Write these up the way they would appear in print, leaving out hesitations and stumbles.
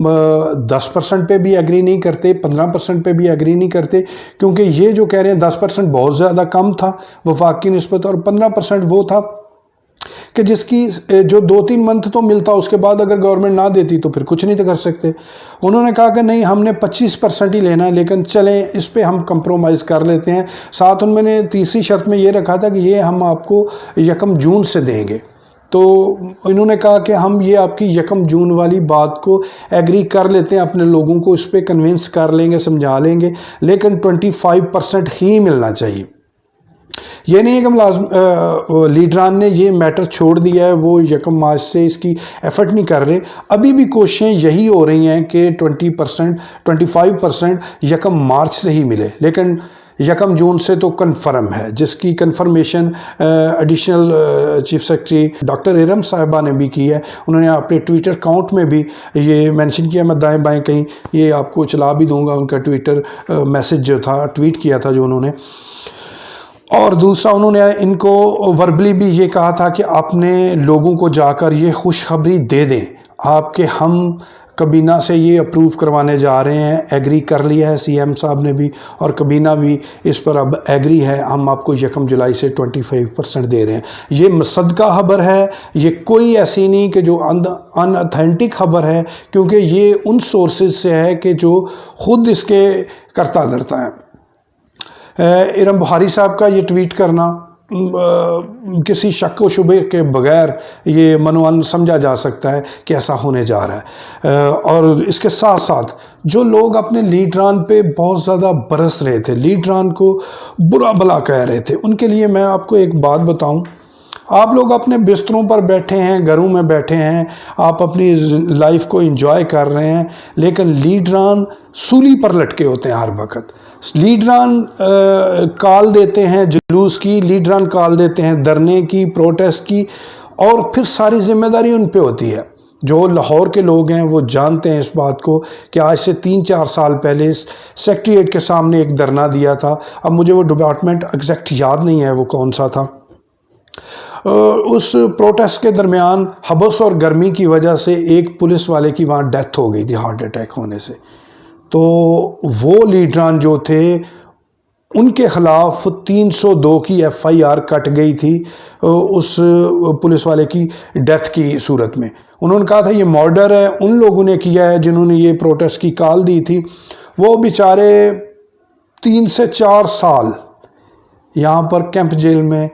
10% پہ بھی ایگری نہیں کرتے، 15% پہ بھی ایگری نہیں کرتے، کیونکہ یہ جو کہہ رہے ہیں 10% بہت زیادہ کم تھا وفاق کی نسبت، اور 15% وہ تھا کہ جس کی جو 2-3 منتھ تو ملتا، اس کے بعد اگر گورنمنٹ نہ دیتی تو پھر کچھ نہیں تو کر سکتے۔ انہوں نے کہا کہ نہیں، ہم نے 25% ہی لینا ہے، لیکن چلیں اس پہ ہم کمپرومائز کر لیتے ہیں۔ ساتھ ان میں نے تیسری شرط میں یہ رکھا تھا کہ یہ ہم آپ کو 1 جون سے دیں گے۔ تو انہوں نے کہا کہ ہم یہ آپ کی 1 جون والی بات کو ایگری کر لیتے ہیں، اپنے لوگوں کو اس پہ کنونس کر لیں گے، سمجھا لیں گے، لیکن 25% ہی ملنا چاہیے۔ یہ نہیں ہے کہ لیڈران نے یہ میٹر چھوڑ دیا ہے، وہ 1 مارچ سے اس کی ایفرٹ نہیں کر رہے، ابھی بھی کوششیں یہی ہو رہی ہیں کہ 25% 1 مارچ سے ہی ملے، لیکن 1 جون سے تو کنفرم ہے، جس کی confirmation additional chief secretary doctor Iram صاحبہ نے بھی کی ہے۔ انہوں نے اپنے ٹویٹر اکاؤنٹ میں بھی یہ مینشن کیا، میں دائیں بائیں کہیں یہ آپ کو چلا بھی دوں گا، ان کا ٹویٹر میسج جو تھا، ٹویٹ کیا تھا جو انہوں نے۔ اور دوسرا انہوں نے ان کو وربلی بھی یہ کہا تھا کہ اپنے لوگوں کو جا کر یہ خوشخبری دے دیں آپ کے ہم کابینہ سے یہ اپروو کروانے جا رہے ہیں، ایگری کر لیا ہے سی ایم صاحب نے بھی، اور کابینہ بھی اس پر اب ایگری ہے، ہم آپ کو 1 جولائی سے 25% دے رہے ہیں۔ یہ مصدقہ خبر ہے، یہ کوئی ایسی نہیں کہ جو ان اتھینٹک خبر ہے، کیونکہ یہ ان سورسز سے ہے کہ جو خود اس کے کرتا دھرتا ہے۔ ارم بخاری صاحب کا یہ ٹویٹ کرنا کسی شک و شبے کے بغیر یہ منوان سمجھا جا سکتا ہے کہ ایسا ہونے جا رہا ہے۔ اور اس کے ساتھ ساتھ جو لوگ اپنے لیڈران پہ بہت زیادہ برس رہے تھے، لیڈران کو برا بھلا کہہ رہے تھے، ان کے لیے میں آپ کو ایک بات بتاؤں۔ آپ لوگ اپنے بستروں پر بیٹھے ہیں، گھروں میں بیٹھے ہیں، آپ اپنی لائف کو انجوائے کر رہے ہیں، لیکن لیڈران سولی پر لٹکے ہوتے ہیں ہر وقت۔ لیڈران کال دیتے ہیں جلوس کی، لیڈران کال دیتے ہیں دھرنے کی، پروٹیسٹ کی، اور پھر ساری ذمہ داری ان پہ ہوتی ہے۔ جو لاہور کے لوگ ہیں وہ جانتے ہیں اس بات کو کہ آج سے 3-4 سال پہلے سیکریٹریٹ کے سامنے ایک دھرنا دیا تھا، اب مجھے وہ ڈپارٹمنٹ ایگزیکٹ یاد نہیں ہے وہ کون سا تھا۔ اس پروٹیسٹ کے درمیان حبس اور گرمی کی وجہ سے ایک پولیس والے کی وہاں ڈیتھ ہو گئی تھی ہارٹ اٹیک ہونے سے۔ تو وہ لیڈران جو تھے ان کے خلاف 302 کی FIR کٹ گئی تھی اس پولیس والے کی ڈیتھ کی صورت میں۔ انہوں نے کہا تھا یہ مرڈر ہے، ان لوگوں نے کیا ہے جنہوں نے یہ پروٹیسٹ کی کال دی تھی، وہ بیچارے 3 سے 4 سال یہاں پر کیمپ جیل میں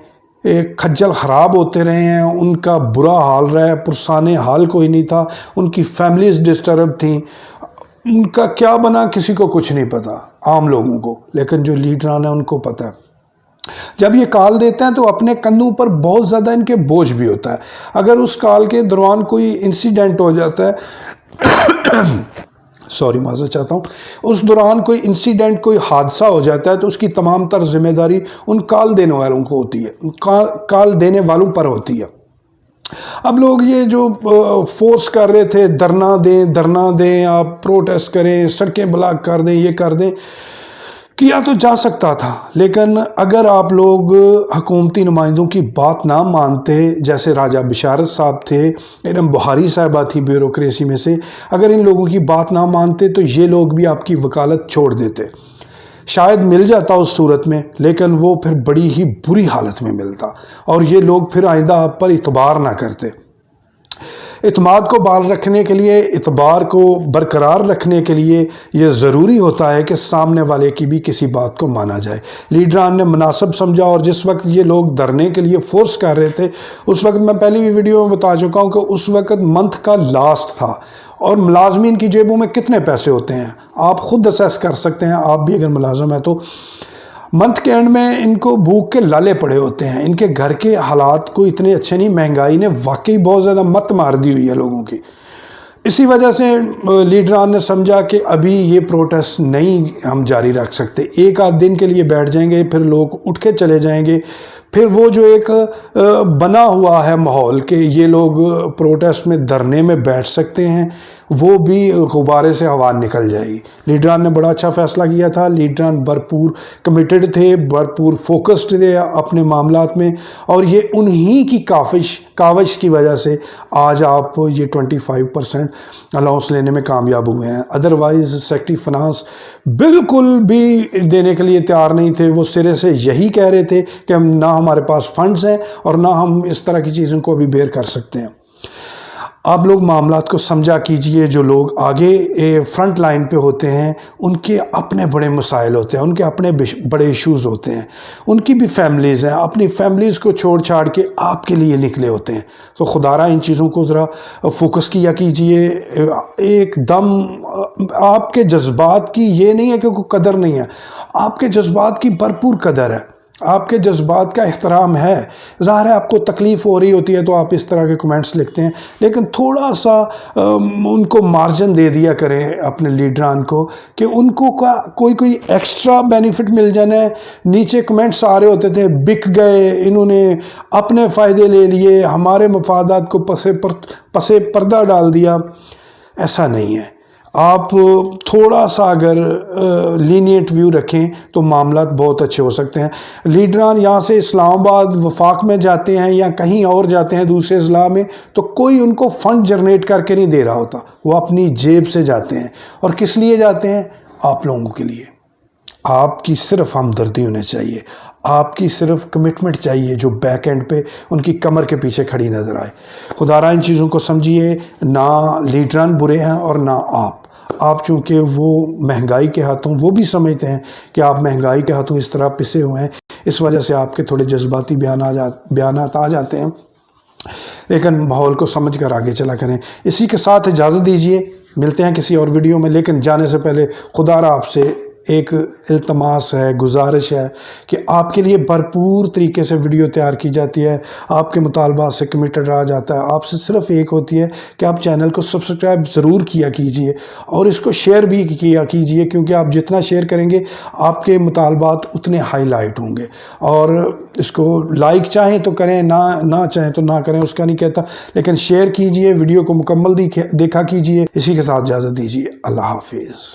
کھجل خراب ہوتے رہے ہیں، ان کا برا حال رہا ہے، پرسانے حال کوئی نہیں تھا، ان کی فیملیز ڈسٹرب تھیں، ان کا کیا بنا کسی کو کچھ نہیں پتا، عام لوگوں کو، لیکن جو لیڈران ہیں ان کو پتہ ہے۔ جب یہ کال دیتے ہیں تو اپنے کندھوں پر بہت زیادہ ان کے بوجھ بھی ہوتا ہے۔ اگر اس کال کے دوران کوئی انسیڈنٹ ہو جاتا ہے سوری معذرت چاہتا ہوں، اس دوران کوئی انسیڈنٹ، کوئی حادثہ ہو جاتا ہے تو اس کی تمام تر ذمہ داری ان کال دینے والوں کو ہوتی ہے، کال دینے والوں پر ہوتی ہے۔ اب لوگ یہ جو فورس کر رہے تھے دھرنا دیں، آپ پروٹیسٹ کریں، سڑکیں بلاک کر دیں، یہ کر دیں، کیا تو جا سکتا تھا، لیکن اگر آپ لوگ حکومتی نمائندوں کی بات نہ مانتے، جیسے راجہ بشارت صاحب تھے، ارم بخاری صاحبہ تھی بیوروکریسی میں سے، اگر ان لوگوں کی بات نہ مانتے تو یہ لوگ بھی آپ کی وکالت چھوڑ دیتے، شاید مل جاتا اس صورت میں، لیکن وہ پھر بڑی ہی بری حالت میں ملتا، اور یہ لوگ پھر آئندہ آپ پر اعتبار نہ کرتے۔ اعتماد کو بحال رکھنے کے لیے، اعتبار کو برقرار رکھنے کے لیے یہ ضروری ہوتا ہے کہ سامنے والے کی بھی کسی بات کو مانا جائے۔ لیڈران نے مناسب سمجھا، اور جس وقت یہ لوگ دھرنے کے لیے فورس کر رہے تھے، اس وقت میں پہلی بھی ویڈیو میں بتا چکا ہوں کہ اس وقت منتھ کا لاسٹ تھا، اور ملازمین کی جیبوں میں کتنے پیسے ہوتے ہیں آپ خود اسیس کر سکتے ہیں، آپ بھی اگر ملازم ہیں تو منتھ کے اینڈ میں ان کو بھوک کے لالے پڑے ہوتے ہیں، ان کے گھر کے حالات کو اتنے اچھے نہیں، مہنگائی نے واقعی بہت زیادہ مت مار دی ہوئی ہے لوگوں کی۔ اسی وجہ سے لیڈران نے سمجھا کہ ابھی یہ پروٹیسٹ نہیں ہم جاری رکھ سکتے، 1-8 دن کے لیے بیٹھ جائیں گے، پھر لوگ اٹھ کے چلے جائیں گے، پھر وہ جو ایک بنا ہوا ہے ماحول کہ یہ لوگ پروٹیسٹ میں دھرنے میں بیٹھ سکتے ہیں، وہ بھی غبارے سے ہوا نکل جائے گی۔ لیڈران نے بڑا اچھا فیصلہ کیا تھا، لیڈران بھرپور کمیٹڈ تھے، بھرپور فوکسڈ تھے اپنے معاملات میں، اور یہ انہی کی کاوش کی وجہ سے آج آپ یہ 25% الاؤنس لینے میں کامیاب ہوئے ہیں۔ ادروائز سیکٹری فنانس بالکل بھی دینے کے لیے تیار نہیں تھے، وہ سرے سے یہی کہہ رہے تھے کہ ہم نہ ہمارے پاس فنڈز ہیں اور نہ ہم اس طرح کی چیزوں کو ابھی بیئر کر سکتے ہیں۔ آپ لوگ معاملات کو سمجھا کیجئے، جو لوگ آگے فرنٹ لائن پہ ہوتے ہیں ان کے اپنے بڑے مسائل ہوتے ہیں، ان کے اپنے بڑے ایشوز ہوتے ہیں، ان کی بھی فیملیز ہیں، اپنی فیملیز کو چھوڑ چھاڑ کے آپ کے لیے نکلے ہوتے ہیں۔ تو خدا را ان چیزوں کو ذرا فوکس کیا کیجئے۔ ایک دم آپ کے جذبات کی یہ نہیں ہے کہ کوئی قدر نہیں ہے، آپ کے جذبات کی بھرپور قدر ہے، آپ کے جذبات کا احترام ہے۔ ظاہر ہے آپ کو تکلیف ہو رہی ہوتی ہے تو آپ اس طرح کے کمنٹس لکھتے ہیں، لیکن تھوڑا سا ان کو مارجن دے دیا کریں اپنے لیڈران کو کہ ان کو کوئی ایکسٹرا بینیفٹ مل جانا ہے۔ نیچے کمنٹس آ رہے ہوتے تھے، بک گئے، انہوں نے اپنے فائدے لے لیے، ہمارے مفادات کو پسے پردہ ڈال دیا۔ ایسا نہیں ہے۔ آپ تھوڑا سا اگر لینیٹ ویو رکھیں تو معاملات بہت اچھے ہو سکتے ہیں۔ لیڈران یہاں سے اسلام آباد وفاق میں جاتے ہیں یا کہیں اور جاتے ہیں دوسرے اضلاع میں، تو کوئی ان کو فنڈ جنریٹ کر کے نہیں دے رہا ہوتا، وہ اپنی جیب سے جاتے ہیں۔ اور کس لیے جاتے ہیں؟ آپ لوگوں کے لیے۔ آپ کی صرف ہمدردی ہونے چاہیے، آپ کی صرف کمٹمنٹ چاہیے جو بیک اینڈ پہ ان کی کمر کے پیچھے کھڑی نظر آئے۔ خدا را ان چیزوں کو سمجھیے، نہ لیڈران برے ہیں اور نہ آپ چونکہ وہ مہنگائی کے ہاتھوں، وہ بھی سمجھتے ہیں کہ آپ مہنگائی کے ہاتھوں اس طرح پسے ہوئے ہیں، اس وجہ سے آپ کے تھوڑے جذباتی بیانات آ جاتے ہیں، لیکن ماحول کو سمجھ کر آگے چلا کریں۔ اسی کے ساتھ اجازت دیجیے، ملتے ہیں کسی اور ویڈیو میں، لیکن جانے سے پہلے خدا را آپ سے ایک التماس ہے، گزارش ہے کہ آپ کے لیے بھرپور طریقے سے ویڈیو تیار کی جاتی ہے، آپ کے مطالبات سے کمیٹڈ رہا جاتا ہے۔ آپ سے صرف ایک ہوتی ہے کہ آپ چینل کو سبسکرائب ضرور کیا کیجئے اور اس کو شیئر بھی کیا کیجئے، کیونکہ آپ جتنا شیئر کریں گے آپ کے مطالبات اتنے ہائی لائٹ ہوں گے۔ اور اس کو لائک چاہیں تو کریں، نہ چاہیں تو نہ کریں، اس کا نہیں کہتا، لیکن شیئر کیجئے، ویڈیو کو مکمل دیکھا کیجئے۔ اسی کے ساتھ اجازت دیجیے، اللہ حافظ۔